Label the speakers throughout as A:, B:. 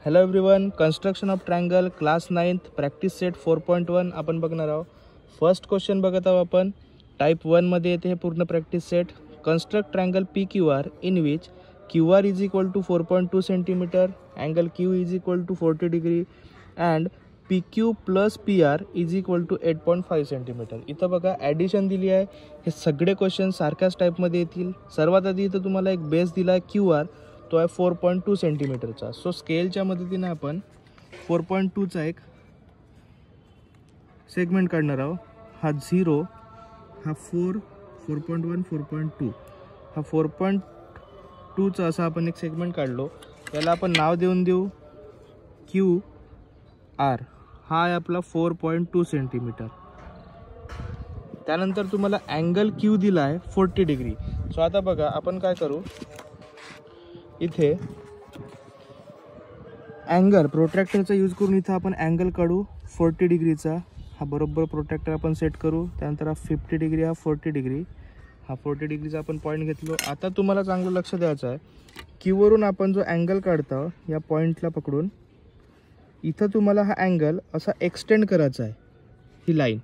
A: Hello everyone, construction of triangle class 9th practice set 4.1 आपण बघणार आहोत. फर्स्ट क्वेश्चन बघत आहोत आपण. टाइप 1 मध्ये येते हे पूर्ण practice set. Construct triangle P Q R in which Q R is equal to 4.2 centimetre, angle Q is equal to 40 degree and P Q plus P R is equal to 8.5 centimetre. इथं बघा addition दिली आहे. हे सगळे question सारख्याच टाईपमध्ये येतील. सर्वात आधी इथं तुम्हाला एक बेस दिला आहे क्यू आर, तो आहे 4.2 सेंटीमीटरचा. सो स्केलच्या मदतीने आपण 4.2चा एक सेगमेंट काढणार आहोत. हा 0, हा 4, 4.1, 4.2, हा 4.2चा असा आपण एक सेगमेंट काढलो. याला आपण नाव देऊन देऊ क्यू आर. हा आहे आपला 4.2 सेंटीमीटर. त्यानंतर तुम्हाला अँगल क्यू दिला आहे 40 डिग्री. सो आता बघा आपण काय करू, इथे अँगल प्रोट्रॅक्टरचा यूज करून इथं आपण अँगल काढू 40 डिग्रीचा. हा बरोबर प्रोट्रॅक्टर आपण सेट करू. त्यानंतर हा 50 डिग्री, हा 40 डिग्री, हा 40 डिग्रीचा आपण पॉईंट घेतलो. आता तुम्हाला चांगलं लक्ष द्यायचं आहे, क्यूवरून आपण जो अँगल काढतो या पॉईंटला पकडून इथं तुम्हाला हा अँगल असा एक्सटेंड करायचा आहे. ही लाईन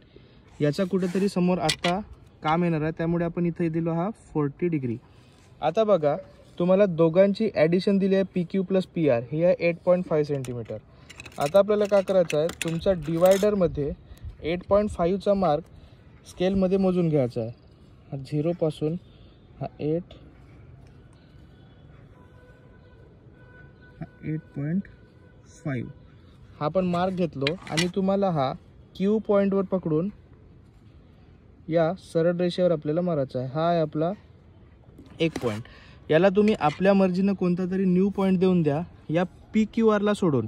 A: याचा कुठेतरी समोर आता काम येणार आहे, त्यामुळे आपण इथे दिलो हा 40 डिग्री. आता बघा तुम्हाला दोघांची ॲडिशन दिली आहे P Q plus P R, ही आहे 8.5 सेंटीमीटर. आता आपल्याला काय करायचं आहे, तुमच्या डिवायडरमध्ये 8.5चा मार्क स्केलमध्ये मोजून घ्यायचा आहे. हा 0 पासून हा 8, हा 8.5 हा आपण मार्क घेतलो आणि तुम्हाला हा क्यू पॉईंटवर पकडून या सरळ रेषेवर आपल्याला मारायचा आहे. हा आहे आपला एक पॉईंट. याला तुम्ही आपल्या मर्जीनं कोणता तरी न्यू पॉईंट देऊन द्या या पी क्यू आरला सोडून.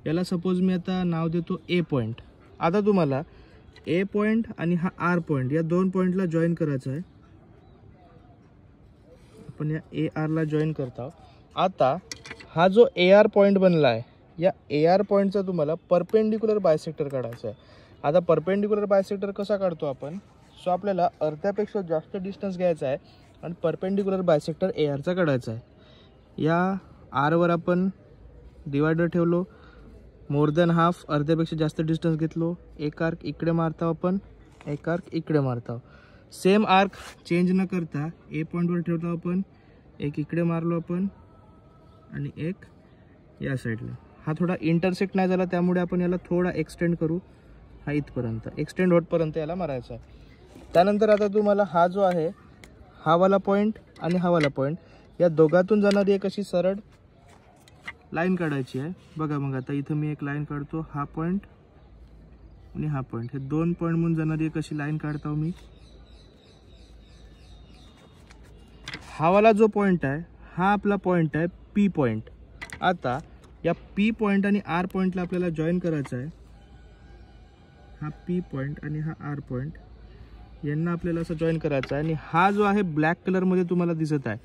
A: याला सपोज मी आता नाव देतो ए पॉईंट. आता तुम्हाला ए पॉईंट आणि हा आर पॉईंट या दोन पॉईंटला जॉईन करायचं आहे. आपण या ए आरला जॉईन करतो. आता हा जो ए आर पॉईंट बनला आहे, या ए आर पॉईंटचा तुम्हाला परपेंडिक्युलर बायसेक्टर काढायचा आहे. आता परपेंडिक्युलर बायसेक्टर कसा काढतो आपण, सो आपल्याला अर्ध्यापेक्षा जास्त डिस्टन्स घ्यायचा आहे आणि परपेंडिक्युलर बायसेक्टर ए आरचा काढायचा आहे. या आरवर आपण डिवायडर ठेवलो, मोर दॅन हाफ अर्ध्यापेक्षा जास्त डिस्टन्स घेतलो. एक आर्क इकडे मारतो आपण, एक आर्क इकडे मारतो. सेम आर्क चेंज न करता ए पॉईंटवर ठेवतो आपण, एक इकडे मारलो आपण आणि एक या साईडला. हा थोडा इंटरसेक्ट नाही झाला, त्यामुळे आपण याला थोडा एक्सटेंड करू. हा इथपर्यंत एक्सटेंड होतपर्यंत याला मारायचा आहे. त्यानंतर आता तुम्हाला हा जो आहे हा वाला पॉईंट आणि हा वाला पॉईंट या दोघातून जाणारी एक अशी सरळ लाईन काढायची आहे. बघा मग आता इथं मी एक लाईन काढतो, हा पॉईंट आणि हा पॉईंट, हे दोन पॉईंट म्हणून जाणारी एक अशी लाईन काढतो मी. हा वाला जो पॉईंट आहे हा आपला पॉईंट आहे पी पॉईंट. आता या पी पॉईंट आणि आर पॉईंटला आपल्याला जॉईन करायचं आहे. हा पी पॉईंट आणि हा आर पॉईंट यांना आपल्याला असं जॉईन करायचं आहे. आणि हा जो आहे ब्लॅक कलरमध्ये तुम्हाला दिसत आहे,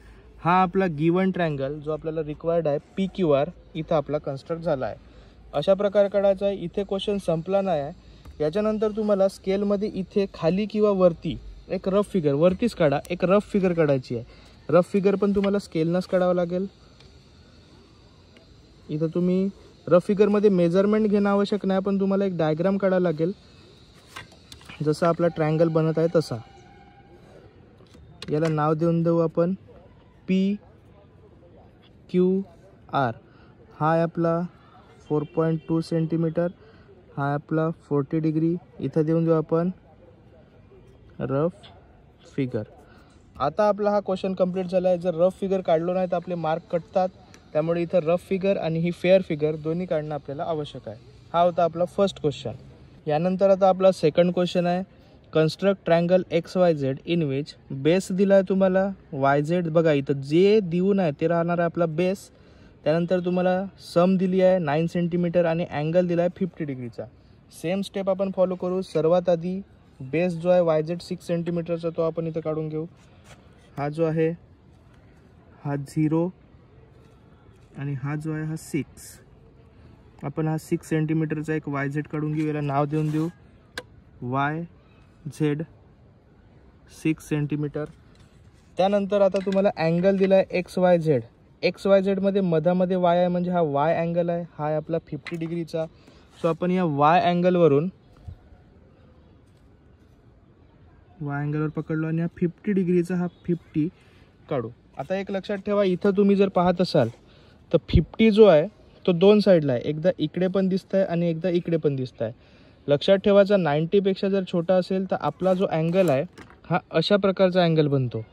A: हा आपला गिवन ट्रायंगल जो आपल्याला रिक्वायर्ड आहे पी क्यू आर, इथं आपला कन्स्ट्रक्ट झाला आहे. अशा प्रकारे काढायचा आहे. इथे क्वेश्चन संपला नाही आहे. याच्यानंतर तुम्हाला स्केलमध्ये इथे खाली किंवा वरती एक रफ फिगर, वरतीच काढा, एक रफ फिगर काढायची आहे. रफ फिगर पण तुम्हाला स्केलनंच काढावं लागेल. इथं तुम्ही रफ फिगरमध्ये मेजरमेंट घेणं आवश्यक नाही, पण तुम्हाला एक डायग्राम काढावं लागेल जसं आपला ट्रायंगल बनत आहे तसा. याला नाव देऊन देऊ आपण पी क्यू आर. हा आहे आपला 4.2 सेंटीमीटर, हा आहे आपला 40 डिग्री. इथं देऊन देऊ आपण रफ फिगर. आता आपला हा क्वेश्चन कंप्लीट झाला आहे. जर रफ फिगर काढलो नाही तर आपले मार्क कटतात, त्यामुळे इथं रफ फिगर आणि ही फेअर फिगर दोन्ही काढणं आपल्याला आवश्यक आहे. हा होता आपला फर्स्ट क्वेश्चन. यानंतर आता आपला सेकंड क्वेश्चन आहे, construct triangle x Y Z in which base दिला आहे तुम्हाला वाय झेड. बघा इथं जे देऊन आहे ते राहणार आहे आपला बेस. त्यानंतर तुम्हाला सम दिली आहे 9 सेंटीमीटर आणि अँगल दिला आहे 50 डिग्रीचा. सेम स्टेप आपण फॉलो करू. सर्वात आधी बेस जो आहे वाय झेड 6 सेंटीमीटरचा तो आपण इथं काढून घेऊ. हा जो आहे हा 0 आणि हा जो आहे हा 6. आपण हा 6 सेंटीमीटरचा एक वाय झेड काढून घेऊ. याला नाव देऊन देऊ वाय झेड 6 सेंटीमीटर. त्यानंतर आता तुम्हाला अँगल दिला आहे एक्स वाय झेड. XYZ मध्ये मधामध्ये Y आहे म्हणजे हा Y अँगल आहे, हा आहे आपला 50 डिग्रीचा. सो आपण या Y अँगलवरून Y अँगलवर पकडलो आणि हा 50 डिग्रीचा हा 50 काढू. आता एक लक्षात ठेवा, इथं तुम्ही जर पाहत असाल तर 50 जो आहे तो दोन साईडला आहे, एकदा इकडे पण दिसत आहे आणि एकदा इकडे पण दिसत आहे. लक्षात ठेवायचा 90 पेक्षा जर छोटा असेल तर आपला जो अँगल आहे हा अशा प्रकारचा अँगल बनतो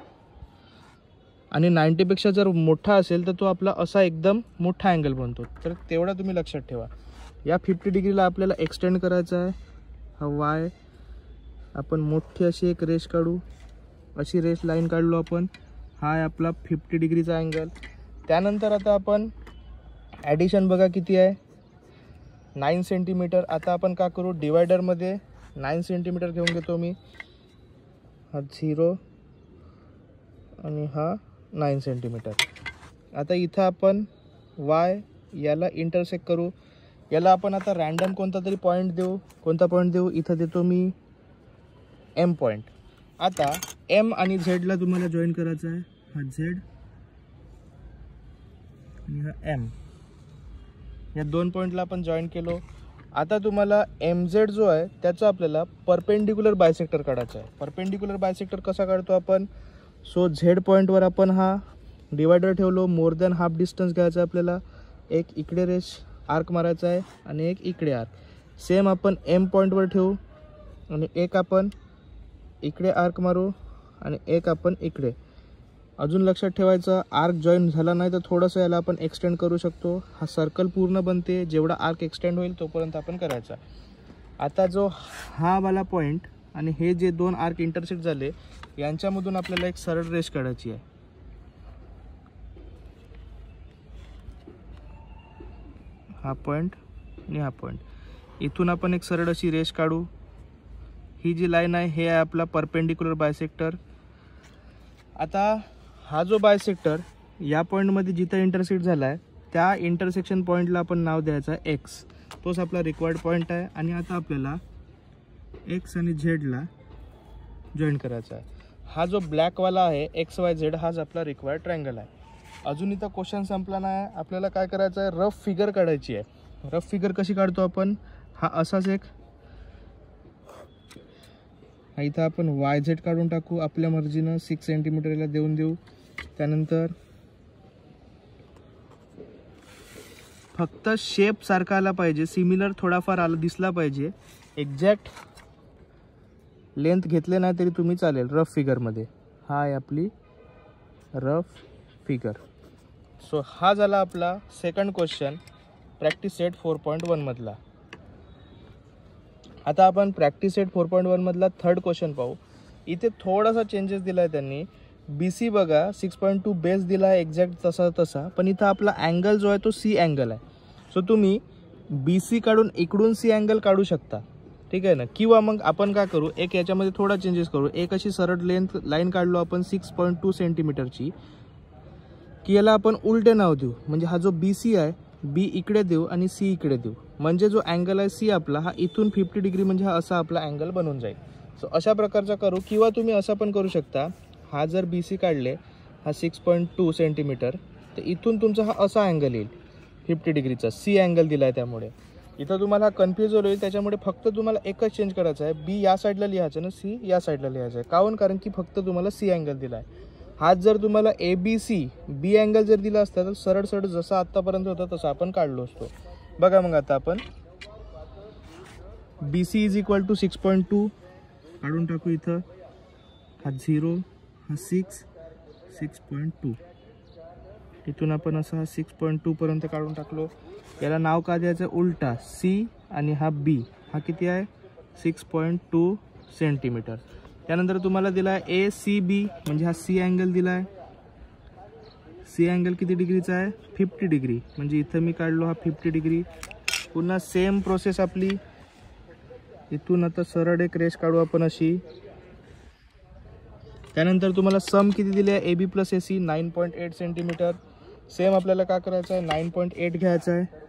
A: आणि 90 पेक्षा जर मोठा असेल तर तो आपला असा एकदम मोठा अँगल बनतो. तर तेवढा तुम्ही लक्षात ठेवा. या 50 डिग्रीला आपल्याला एक्सटेंड करायचा आहे. हा वाय आपण मोठी अशी एक रेष काढू, अशी रेष लाईन काढलो आपण. हा आहे आपला 50 डिग्रीचा अँगल. त्यानंतर आता आपण ॲडिशन बघा किती आहे, 9 सेंटीमीटर. आता आपण का करू, डिवायडरमध्ये 9 सेंटीमीटर घेऊन घेतो मी. हा 0 आणि हा 9 सेंटीमीटर. आता इथं आपण वाय याला इंटरसेक्ट करू. याला आपण आता रॅन्डम कोणता तरी पॉईंट देऊ. कोणता पॉईंट देऊ, इथं देतो मी एम पॉईंट. आता एम आणि झेडला तुम्हाला जॉईन करायचं आहे. हा झेड आणि हा एम, या दोन पॉईंटला आपण जॉईन केलो. आता तुम्हाला एम झेड जो आहे त्याचा आपल्याला परपेंडिक्युलर बायसेक्टर काढायचा आहे. परपेंडिक्युलर बायसेक्टर कसा काढतो आपण, सो झेड पॉईंटवर आपण हा डिवायडर ठेवलो, मोर दॅन हाफ डिस्टन्स घ्यायचा आहे आपल्याला. एक इकडे रेष आर्क मारायचा आहे आणि एक इकडे आर्क. सेम आपण एम पॉईंटवर ठेवू आणि एक आपण इकडे आर्क मारू आणि एक आपण इकडे. अजून लक्षात ठेवायचं, आर्क जॉईन झाला नाही तर थोडंसं याला आपण एक्सटेंड करू शकतो. हा सर्कल पूर्ण बनते, जेवढा आर्क एक्सटेंड होईल तोपर्यंत आपण करायचा. आता जो हा वाला पॉईंट आणि हे जे दोन आर्क इंटरसेक्ट झाले यांच्यामधून आपल्याला एक सरळ रेष काढायची आहे. हा पॉईंट आणि हा पॉईंट, इथून आपण एक सरळ अशी रेष काढू. ही जी लाईन आहे हे आहे आपला परपेंडिक्युलर बायसेक्टर. आता हा जो बायसेक्टर या पॉईंटमध्ये जिथं इंटरसेक्ट झाला आहे त्या इंटरसेक्शन पॉईंटला आपण नाव द्यायचं आहे एक्स. तोच आपला रिक्वायर्ड पॉईंट आहे. आणि आता आपल्याला एक्स आणि झेडला जॉईन करायचा आहे. हा जो ब्लॅकवाला आहे XYZ हाच आपला रिक्वायर्ड ट्रायंगल आहे. अजून इथं क्वेश्चन संपला नाही. आपल्याला काय करायचं आहे, रफ फिगर काढायची आहे. रफ फिगर कशी काढतो आपण, हा असाच एक, हा इथं आपण YZ काढून टाकू आपल्या मर्जीनं. 6 सेंटीमीटरला देऊन देऊ. त्यानंतर फक्त शेप सारखा आला पाहिजे, सिमिलर थोडाफार आला दिसला पाहिजे. एक्झॅक्ट लेंथ घेतले नाही तरी तुम्ही चालेल रफ फिगरमध्ये. हा आहे आपली रफ फिगर. सो हा झाला आपला सेकंड क्वेश्चन प्रॅक्टिस सेट 4.1 मधला. आता आपण प्रॅक्टिस सेट 4.1 मधला थर्ड क्वेश्चन पाहू. इथे थोडासा चेंजेस दिला आहे त्यांनी. BC बघा 6.2 बेस दिला आहे एक्झॅक्ट तसा, पण इथं आपला अँगल जो आहे तो C अँगल आहे. सो तुम्ही BC काढून इकडून C अँगल काढू शकता, ठीक आहे ना. किंवा मग आपण काय करू, एक याच्यामध्ये थोडा चेंजेस करू. एक अशी सरळ लेंथ लाईन काढलो आपण 6.2 सेंटीमीटरची, की याला आपण उलटे नाव देऊ. म्हणजे हा जो BC आहे B इकडे देऊ आणि C इकडे देऊ. म्हणजे जो अँगल आहे C आपला हा इथून 50 डिग्री म्हणजे हा असा आपला अँगल बनून जाईल. सो अशा प्रकारचा करू. किंवा तुम्ही असं पण करू शकता, हा जर BC काढले हा 6.2 सेंटीमीटर, तर इथून तुमचा हा असा अँगल येईल 50 डिग्रीचा. C अँगल दिला आहे त्यामुळे इथं तुम्हाला कन्फ्यूज होईल. त्याच्यामुळे फक्त तुम्हाला एकच चेंज करायचं आहे, B या साईडला लिहायचं ना C या साईडला लिहायचं आहे. काहून, कारण की फक्त तुम्हाला C अँगल दिला आहे. हाच जर तुम्हाला ABC B अँगल जर दिला असता तर सरळ सरळ जसा आत्तापर्यंत होता तसा आपण काढलो असतो. बघा मग आता आपण BC इज इक्वल टू 6.2 काढून टाकू. इथं हा 0 हा 6.2, इथून आपण असा 6.2 पर्यंत काढून टाकलो. याला नाव का द्यायचं, उलटा C आणि हा B हा किती आहे 6.2 सेंटीमीटर. त्यानंतर तुम्हाला दिला आहे ACB म्हणजे हा C अँगल दिला आहे. C अँगल किती डिग्रीचा आहे 50 डिग्री. म्हणजे इथं मी काढलो हा 50 डिग्री. पुन्हा सेम प्रोसेस आपली. इथून आता सरळ एक रेष काढू आपण अशी. त्यानंतर तुम्हाला सम किती दिले आहे AB plus AC 9.8 centimetre. Same आपल्याला काय करायचं आहे 9.8 घ्यायचं आहे.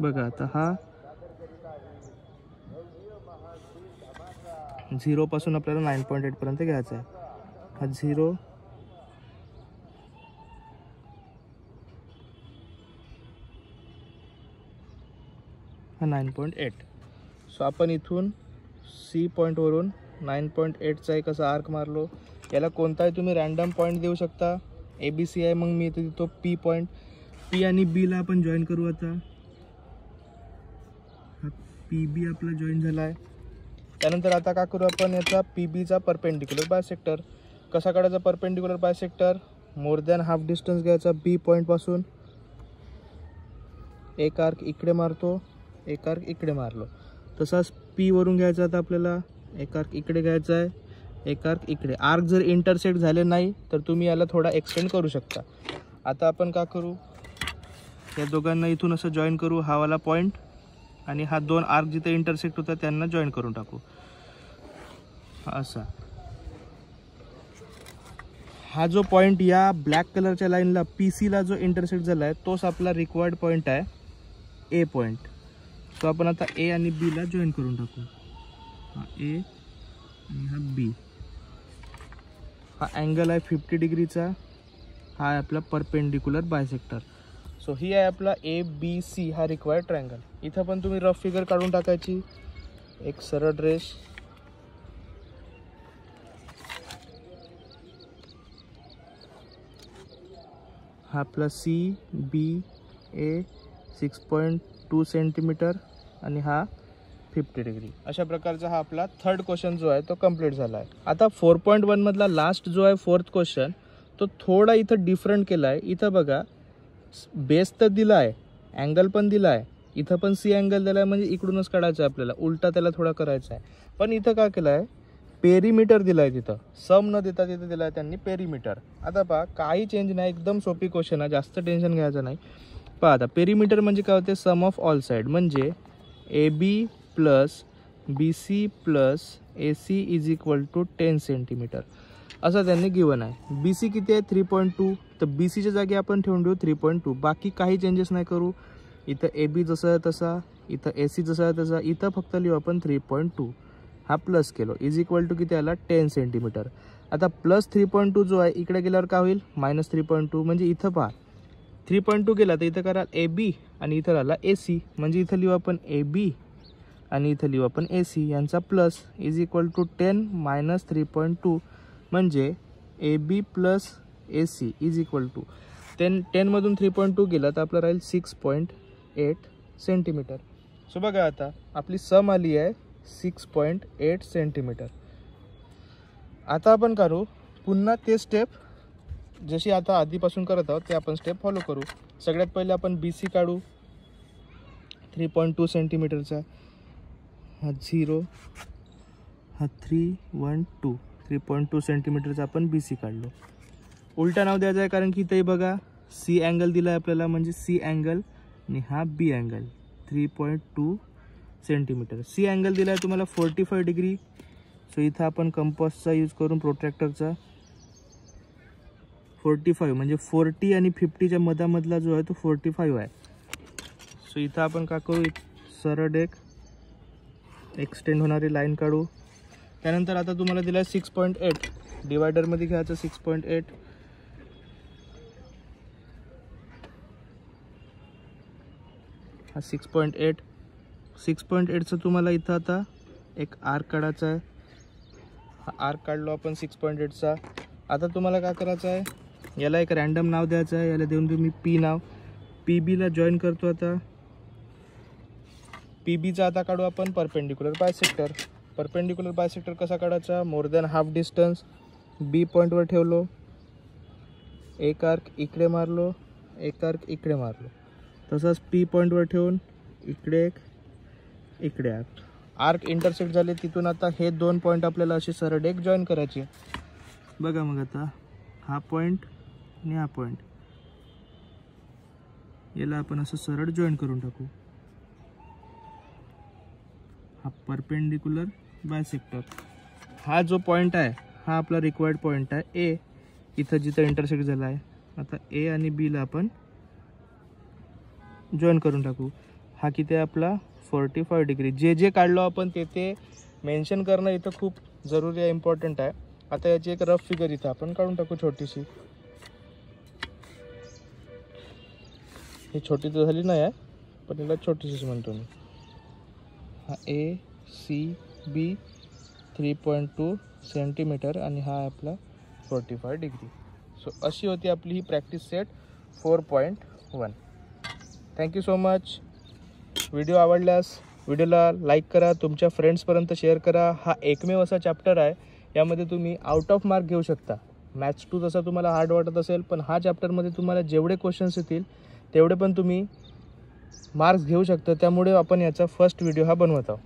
A: बघा आता हा झिरोपासून आपल्याला 9.8 पर्यंत घ्यायचा आहे. हा 0, हा 9.8. सो आपण इथून सी पॉईंटवरून 9.8चा एक असा आर्क मारलो. याला कोणताही तुम्ही रँडम पॉईंट देऊ शकता. ABC आहे, मग मी इथे देतो P पॉईंट. P आणि B ला आपण जॉईन करू. आता हा PB आपला जॉईन झाला आहे. त्यानंतर आता काय करू आपण, याचा PBचा परपेंडिक्युलर बायसेक्टर. कसा काढायचा perpendicular bisector? More than half distance घ्यायचा B पॉईंटपासून. एक आर्क इकडे मारतो, एक आर्क इकडे मारलो. तसाच P वरून घ्यायचा. आता आपल्याला एक आर्क इकडे घ्यायचा आहे, एक आर्क इकडे. आर्क जर इंटरसेक्ट झाले नाही तर तुम्ही याला थोडा एक्सटेंड करू शकता. आता आपण काय करू, या दोघांना इथून असं जॉईन करू. हा वाला पॉईंट आणि हा 2 आर्क जिथे इंटरसेक्ट होता त्यांना जॉईन करून टाकू. असा हा जो पॉईंट या ब्लॅक कलरच्या लाईनला PC ला जो इंटरसेक्ट झाला आहे तोच आपला रिक्वायर्ड पॉईंट आहे, A पॉईंट. सो आपण आता A आणि B ला जॉईन करून टाकू. हा A आणि हा B. हा अँगल आहे 50 डिग्रीचा. हा आहे आपला परपेंडिक्युलर बायसेक्टर. सो ही आहे आपला ABC हा रिक्वायर्ड ट्रायंगल. इथं पण तुम्ही रफ फिगर काढून टाकायची. एक सरळ रेष. हा आपला CBA 6.2 सेंटीमीटर आणि हा 50 डिग्री. अशा प्रकारचा हा आपला थर्ड क्वेश्चन जो आहे तो कंप्लीट झाला आहे. आता 4.1 मधला लास्ट जो आहे फोर्थ क्वेश्चन तो थोडा इथं डिफरंट केला आहे. इथं बघा बेस तर दिला आहे, अँगल पण दिला आहे, इथं पण C अँगल दिला आहे, म्हणजे इकडूनच काढायचं आहे आपल्याला, उलटा त्याला थोडा करायचा आहे. पण इथं काय केलं आहे, पेरीमीटर दिला आहे. तिथं सम न देता तिथं दिला आहे त्यांनी पेरीमीटर. आता पहा काही चेंज नाही, एकदम सोपी क्वेश्चन आहे, जास्त टेन्शन घ्यायचं नाही. पहा आता पेरीमीटर म्हणजे काय होते, सम ऑफ ऑल साईड. म्हणजे AB plus BC plus AC is equal to 10 centimetre असं त्यांनी गिवन आहे. BC किती आहे 3.2, तर BCच्या जागी आपण ठेवून देऊ 3.2. बाकी काही चेंजेस नाही करू. इथं AB जसं आहे तसा, इथं AC जसं आहे तसा, इथं फक्त लिहू आपण 3.2. हा प्लस केलो इज इक्वल टू किती आला 10 सेंटीमीटर. आता प्लस 3.2 जो आहे इकडे गेल्यावर काय होईल मायनस 3.2. म्हणजे इथं पहा 3.2 गेला तर इथं करा AB आणि इथं आला AC. म्हणजे इथं लिहू आपण AB आणि इथं लिहू आपण AC. यांचा plus is equal to 10 minus 3.2. म्हणजे AB plus AC is equal to 10 मधून 3.2 गेला तर आपलं राहील 6.8 सेंटीमीटर. सो बघा आता आपली सम आली आहे 6.8 सेंटीमीटर. आता आपण करू पुन्हा ते स्टेप जशी आता आधीपासून करत आहोत ते आपण स्टेप फॉलो करू. सगळ्यात पहिले आपण BC काढू 3.2 सेंटीमीटरचा. हा 0, हा 3, 1, 2, 3.2 सेंटीमीटरचा आपण BC काढलो. उलटा नाव द्यायचं आहे कारण की इथे बघा C अँगल दिला आहे आपल्याला, म्हणजे C अँगल आणि हा B angle 3.2 centimetre. C angle दिला आहे तुम्हाला 45 डिग्री. सो इथं आपण कंपासचा यूज करून प्रोट्रॅक्टरचा 45 म्हणजे 40 आणि 50च्या मधामधला जो आहे तो 45 आहे. सो इथं आपण काय करू, सरळ एक एक्सटेंड होणारी लाईन काढू. त्यानंतर आता तुम्हाला दिला आहे 6.8, डिवायडरमध्ये घ्यायचं 6.8. हा 6.8. 6.8चं तुम्हाला इथं आता एक आर्क काढायचा आहे. हा आर्क काढलो आपण 6.8चा. आता तुम्हाला काय करायचं आहे, याला एक रँडम नाव द्यायचं आहे. याला देऊन मी P नाव. PBला जॉईन करतो. आता PBचा आता काढू आपण परपेंडिक्युलर बायसेक्टर. परपेंडिक्युलर बायसेक्टर कसा काढायचा, more than half distance B पॉईंटवर ठेवलो, एक आर्क इकडे मारलो, एक आर्क इकडे मारलो. तसंच P पॉईंटवर ठेवून इकडे एक इकडे आर्क इंटरसेक्ट झाले. तिथून आता हे 2 पॉईंट आपल्याला असे सरळ एक जॉईन करायचे. बघा मग आता हा पॉईंट आणि हा पॉईंट याला आपण असं सरळ जॉईन करून टाकू. हा परपेंडिक्युलर बायसेक्टर. हा जो पॉईंट आहे हा आपला रिक्वायर्ड पॉईंट आहे A, इथं जिथं इंटरसेक्ट झाला आहे. आता A आणि B ला आपण जॉईन करून टाकू. हा किती आहे आपला 45 डिग्री. जे जे काढलो आपण ते मेन्शन करणं इथं खूप जरुरी आहे, इम्पॉर्टंट आहे. आता याची एक रफ फिगर इथं आपण काढून टाकू छोटीशी. ही छोटी तर झाली नाही आहे, पण याला छोटीशीच म्हणतो मी. हा ACB 3.2 सेंटीमीटर आणि हा आपला 45 डिग्री. सो अशी होती आपली ही practice set 4.1. Thank you so much. Video आवडल्यास व्हिडिओला लाईक करा, तुमच्या फ्रेंड्सपर्यंत शेअर करा. हा एकमेव असा चॅप्टर आहे यामध्ये तुम्ही आउट ऑफ मार्क घेऊ शकता. मॅथ्स 2 तसा तुम्हाला हार्ड वाटत असेल, पण हा चॅप्टरमध्ये तुम्हाला जेवढे क्वेश्चन्स येतील तेवढे पण तुम्ही मार्क्स घेऊ शकता. त्यामुळे आपण याचा फर्स्ट व्हिडिओ हा बनवत आहोत.